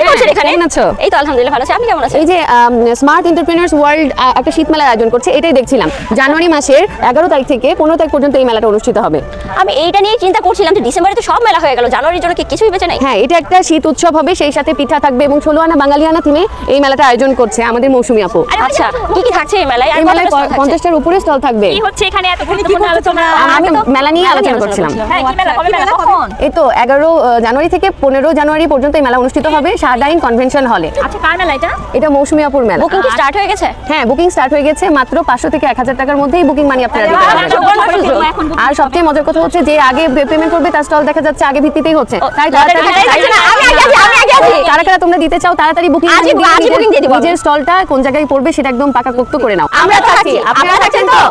করছেন এখানে? কেমন আছো? এই তো আলহামদুলিল্লাহ ভালো আছি। আপনি কেমন আছেন? এই যে স্মার্ট এন্টারপ্রেনার্স ওয়ার্ল্ড একটা শীত মেলার আয়োজন করছে, এটাই দেখছিলাম। জানুয়ারি মাসের 11 তারিখ থেকে 15 তারিখ পর্যন্ত এই মেলাটা অনুষ্ঠিত হবে। আমি এইটা নিয়ে চিন্তা করছিলাম যে ডিসেম্বরে তো সব মেলা হয়ে গেল, জানুয়ারির জন্য কি কিছুই বেঁচে নাই? হ্যাঁ, এটা একটা শীত উৎসব হবে, সেই সাথে পিঠা থাকবে এবং 16 আনা বাঙালিয়ানা থিমে এই মেলাটা আয়োজন করছে আমাদের মৌসুমী আপু। আচ্ছা, কি কি থাকছে এই মেলায়? এই মেলায় 50টার উপরে স্টল থাকবে। কি হচ্ছে এখানে এত গুরুত্বপূর্ণ আলোচনা? আমি তো মেলা নিয়ে আলোচনা করছিলাম। হ্যাঁ, কি মেলা? কবে মেলা? কখন? এই তো 11 জানুয়ারি থেকে 15 জানুয়ারি পর্যন্ত এই মেলা অনুষ্ঠিত হবে শাহজাইন কনভেনশন হলে। আচ্ছা, কার মেলা এটা? এটা মৌসুমী আপুর মেলা। বুকিং কি স্টার্ট হয়ে গেছে? হ্যাঁ, বুকিং স্টার্ট হয়ে গেছে। মাত্র 500 থেকে 1000 টাকার মধ্যেই বুকিং মানি আপনারা দিতে পারবেন। আর সবচেয়ে মজার কথা হচ্ছে যে আগে পেমেন্ট করবে তার স্টল দেখা যাচ্ছে আগে ভিত্তিতেই হচ্ছে। তাই কারা কারা তোমরা দিতে চাও তাড়াতাড়ি বুকিং বুকিং দিয়ে দিবো। নিজের স্টলটা কোন জায়গায় পড়বে সেটা একদম পাকাপোক্ত করে নাও। আমরা থাকছি, আপনারা থাকছেন তো?